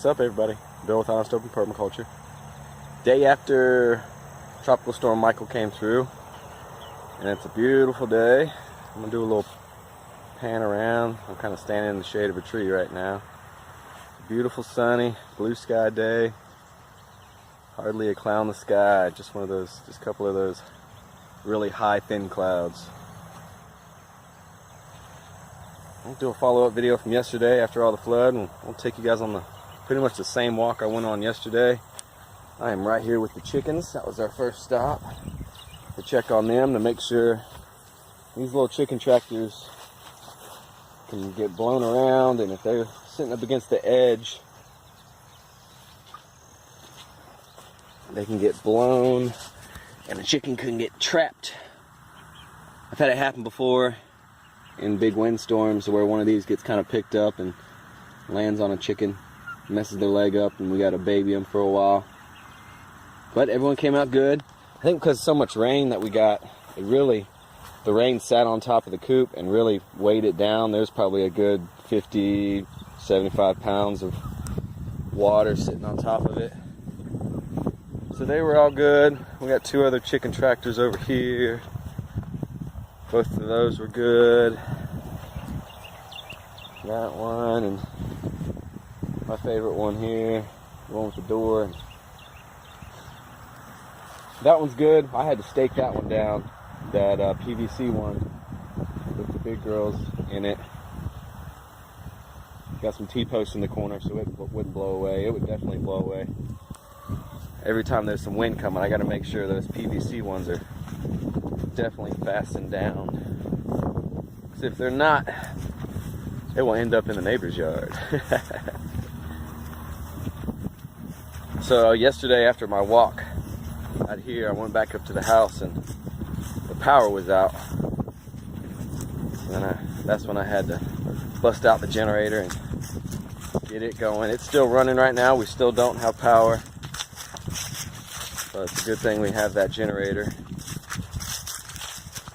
What's up, everybody? Bill with Honest Open Permaculture. Day after Tropical Storm Michael came through, and it's a beautiful day. I'm gonna do a little pan around. I'm kind of standing in the shade of a tree right now. It's a beautiful, sunny, blue sky day. Hardly a cloud in the sky. Just one of those, just a couple of those really high, thin clouds. I'll do a follow-up video from yesterday after all the flood, and I'll take you guys on the pretty much the same walk I went on yesterday. I am right here with the chickens. That was our first stop to check on them, to make sure these little chicken tractors can get blown around, and if they're sitting up against the edge, they can get blown and the chicken can get trapped. I've had it happen before in big windstorms where one of these gets kind of picked up and lands on a chicken, messes their leg up, and we got to baby them for a while. But everyone came out good. I think because so much rain that we got, the rain sat on top of the coop and really weighed it down. There's probably a good 50, 75 pounds of water sitting on top of it. So they were all good. We got two other chicken tractors over here. Both of those were good. That one, and my favorite one here, the one with the door. That one's good. I had to stake that one down, that PVC one with the big girls in it. Got some T-posts in the corner so it wouldn't blow away. It would definitely blow away. Every time there's some wind coming, I got to make sure those PVC ones are definitely fastened down. Because if they're not, it will end up in the neighbor's yard. So yesterday after my walk out here, I went back up to the house and the power was out. And that's when I had to bust out the generator and get it going. It's still running right now. We still don't have power. But it's a good thing we have that generator,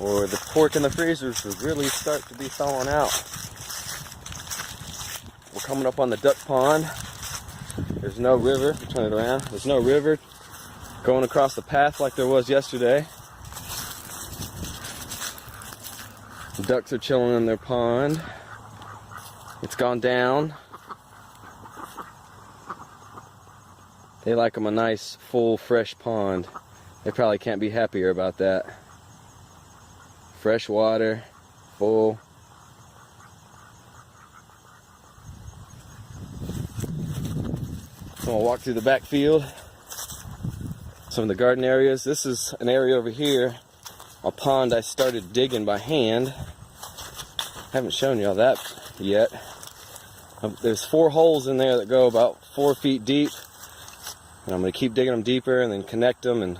or the pork in the freezers would really start to be thawing out. We're coming up on the duck pond. There's no river. Turn it around. There's no river going across the path like there was yesterday. The ducks are chilling in their pond. It's gone down. They like them a nice, full, fresh pond. They probably can't be happier about that. Fresh water, full. So I'll walk through the back field. Some of the garden areas. This is an area over here, a pond I started digging by hand. Haven't shown y'all that yet. There's 4 holes in there that go about 4 feet deep. And I'm going to keep digging them deeper and then connect them and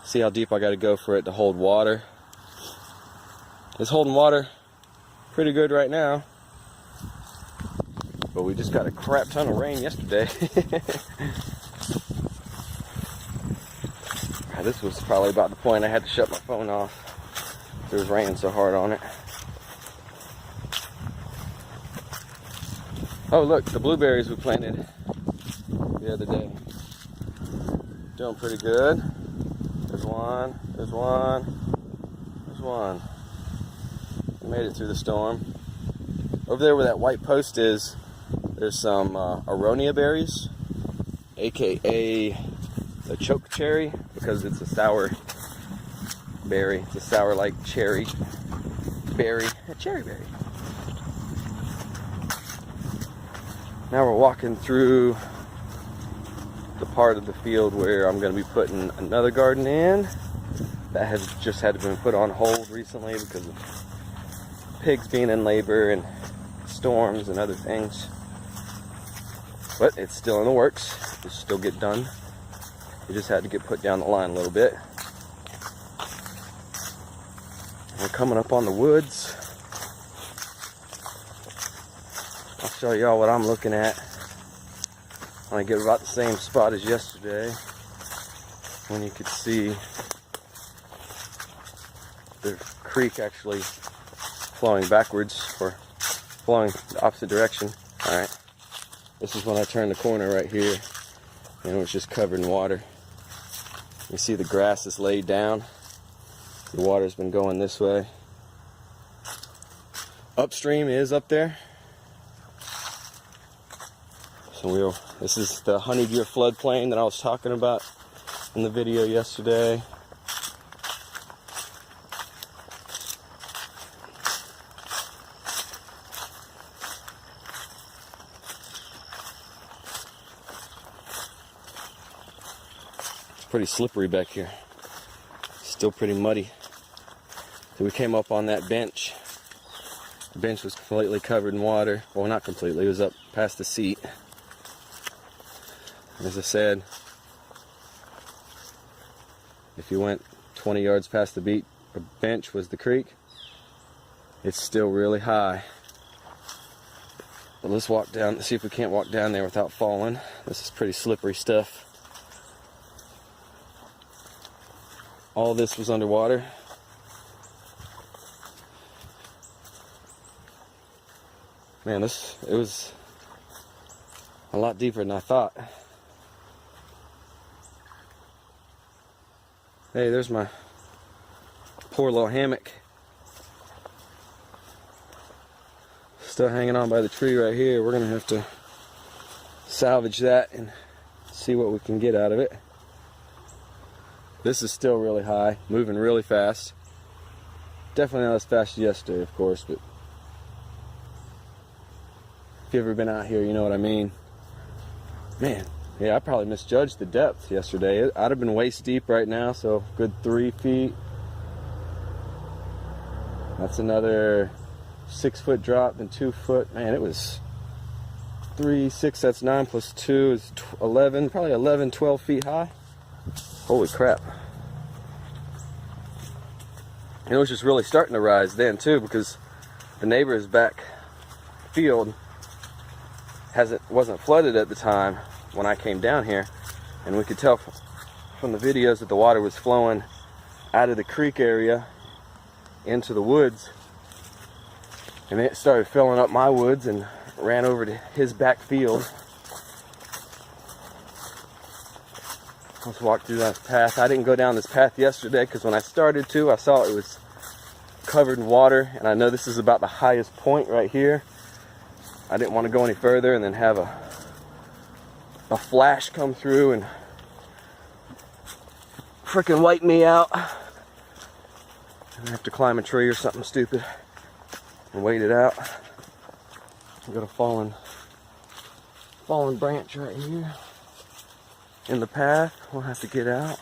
see how deep I got to go for it to hold water. It's holding water pretty good right now. But we just got a crap ton of rain yesterday. This was probably about the point I had to shut my phone off. It was raining so hard on it. Oh look, the blueberries we planted the other day. Doing pretty good. There's one, there's one, there's one. We made it through the storm. Over there where that white post is, there's some aronia berries, aka the choke cherry, because it's a sour berry. It's a sour like cherry berry, a cherry berry. Now we're walking through the part of the field where I'm going to be putting another garden in. That has just had to be put on hold recently because of pigs being in labor and storms and other things. But it's still in the works. It'll still get done. It just had to get put down the line a little bit. We're coming up on the woods. I'll show y'all what I'm looking at. I'm gonna get about the same spot as yesterday when you could see the creek actually flowing backwards or flowing the opposite direction. Alright. This is when I turned the corner right here, and it was just covered in water. You see the grass is laid down. The water's been going this way. Upstream is up there. So this is the honeydeer floodplain that I was talking about in the video yesterday. It's pretty slippery back here. Still pretty muddy. So we came up on that bench. The bench was completely covered in water. Well, not completely, it was up past the seat. As I said, if you went 20 yards past the bench was the creek. It's still really high. But let's walk down, see if we can't walk down there without falling. This is pretty slippery stuff. All this was underwater. Man, it was a lot deeper than I thought. Hey, there's my poor little hammock. Still hanging on by the tree right here. We're gonna have to salvage that and see what we can get out of it. This is still really high, moving really fast. Definitely not as fast as yesterday, of course, but if you've ever been out here, you know what I mean. Man, yeah, I probably misjudged the depth yesterday. I'd have been waist deep right now, so good 3 feet. That's another 6 foot drop and 2 foot. Man, it was 3, 6, that's 9 plus 2 is 11, probably 11, 12 feet high. Holy crap. And it was just really starting to rise then too, because the neighbor's back field wasn't flooded at the time when I came down here, and we could tell from the videos that the water was flowing out of the creek area into the woods, and it started filling up my woods and ran over to his back field. Let's walk through that path. I didn't go down this path yesterday because when I started to, I saw it was covered in water, and I know this is about the highest point right here. I didn't want to go any further and then have a flash come through and freaking wipe me out. I have to climb a tree or something stupid and wait it out. I've got a fallen branch right here in the path. We'll have to get out.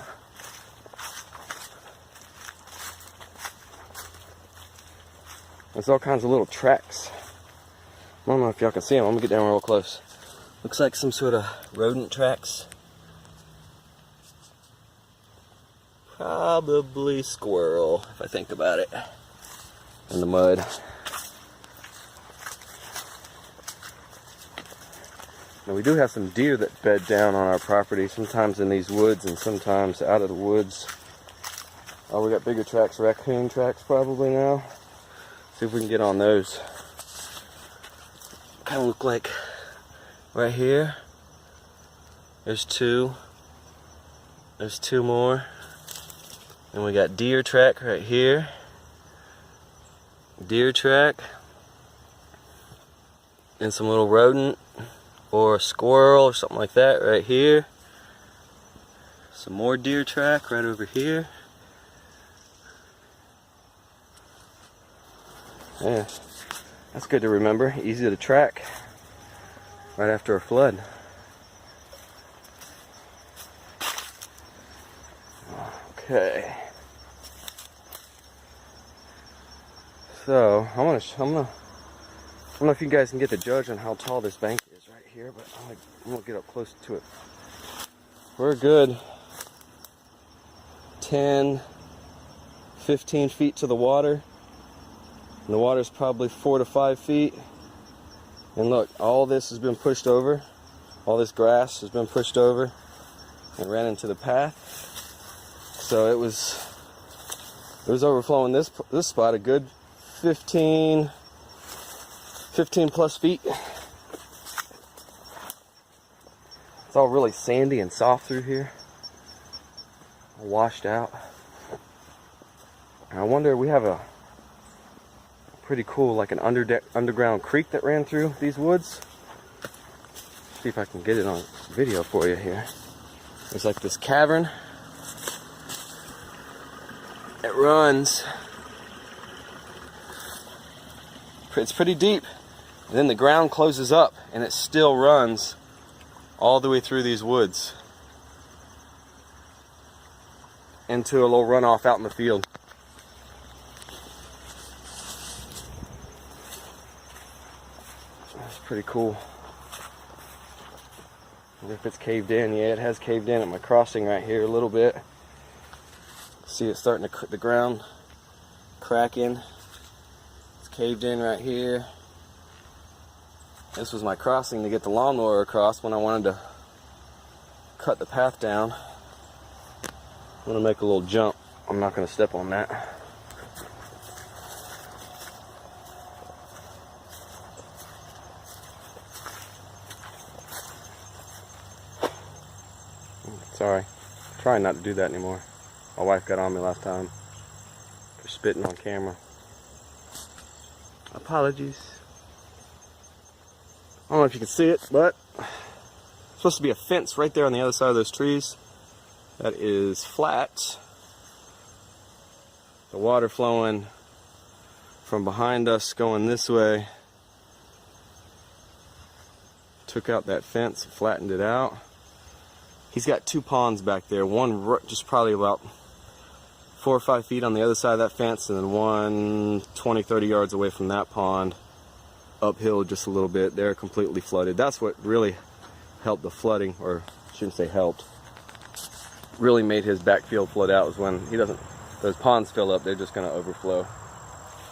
There's all kinds of little tracks. I don't know if y'all can see them. I'm gonna get down real close. Looks like some sort of rodent tracks. Probably squirrel, if I think about it. In the mud. Now we do have some deer that bed down on our property, sometimes in these woods and sometimes out of the woods. Oh, we got bigger tracks, raccoon tracks probably now. See if we can get on those. Kind of look like right here. There's two. There's two more. And we got deer track right here. Deer track. And some little rodent or a squirrel or something like that right here. Some more deer track right over here. Yeah, that's good to remember. Easy to track right after a flood. Okay. So I don't know if you guys can get the judge on how tall this bank is right here, but I'm gonna get up close to it. We're good 10, 15 feet to the water. And the water's probably 4 to 5 feet. And look, all this has been pushed over. All this grass has been pushed over and ran into the path. So it was overflowing this spot a good 15 plus feet. It's all really sandy and soft through here. Washed out. And I wonder, we have a pretty cool, like an underground creek that ran through these woods. See if I can get it on video for you here. There's like this cavern that runs. It's pretty deep. And then the ground closes up and it still runs all the way through these woods into a little runoff out in the field. That's pretty cool. I wonder if it's caved in. Yeah, it has caved in at my crossing right here a little bit. See it starting to, the ground cracking. It's caved in right here. This was my crossing to get the lawnmower across when I wanted to cut the path down. I'm gonna make a little jump. I'm not gonna step on that. Sorry, trying not to do that anymore. My wife got on me last time for spitting on camera. Apologies. I don't know if you can see it, but it's supposed to be a fence right there on the other side of those trees. That is flat. The water flowing from behind us going this way took out that fence, flattened it out. He's got two ponds back there, one just probably about 4 or 5 feet on the other side of that fence, and then one 20-30 yards away from that pond, uphill just a little bit. They're completely flooded. That's what really helped the flooding, or I shouldn't say helped, really made his backfield flood out, was when he doesn't, those ponds fill up, they're just going to overflow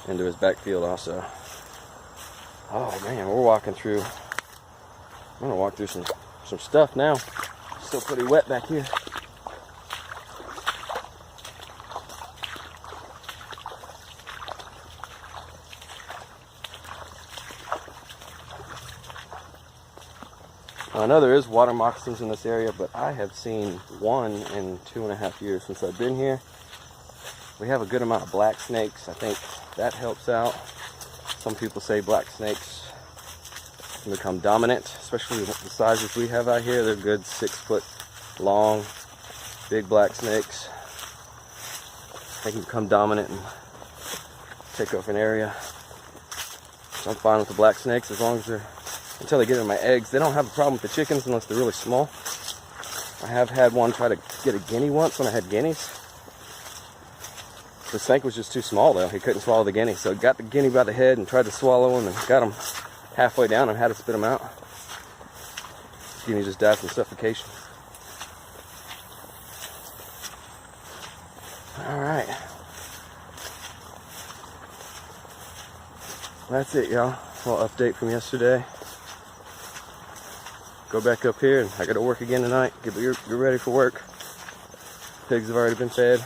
into his backfield also. Oh man, we're walking through, I'm going to walk through some stuff now. Still pretty wet back here. I know there is water moccasins in this area, but I have seen one in 2.5 years since I've been here. We have a good amount of black snakes. I think that helps out. Some people say black snakes can become dominant, especially with the sizes we have out here. They're good 6 foot long, big black snakes. They can become dominant and take over an area. So I'm fine with the black snakes as long as they're, until they get in my eggs. They don't have a problem with the chickens unless they're really small. I have had one try to get a guinea once when I had guineas. The snake was just too small though. He couldn't swallow the guinea. So I got the guinea by the head and tried to swallow him and got him halfway down and had to spit him out. Guinea just died from suffocation. Alright. That's it, y'all. A little update from yesterday. Go back up here, and I got to work again tonight. Get ready for work. Pigs have already been fed.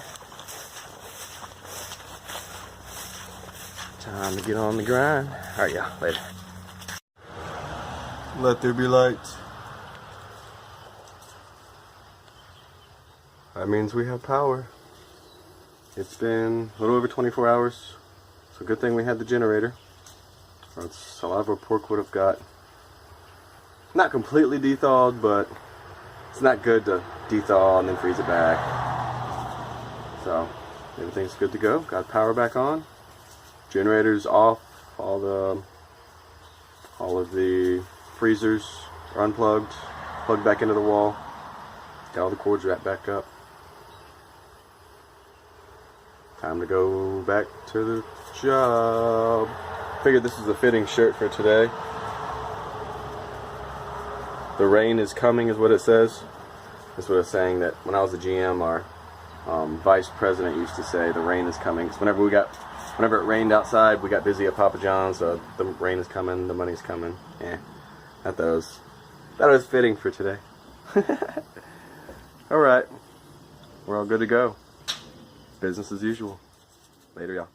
Time to get on the grind. Alright, y'all. Later. Let there be light. That means we have power. It's been a little over 24 hours. It's a good thing we had the generator. Or else a lot of our pork would have got not completely de-thawed, but it's not good to de-thaw and then freeze it back. So everything's good to go. Got power back on. Generator's off. All of the freezers are unplugged. Plugged back into the wall. Got all the cords wrapped back up. Time to go back to the job. Figured this is a fitting shirt for today. The rain is coming is what it says. That's what it's saying, that when I was a GM, our vice president used to say the rain is coming. So whenever it rained outside, we got busy at Papa John's, so the rain is coming, the money's coming. Yeah, I thought it was fitting for today. Alright, we're all good to go. Business as usual. Later, y'all.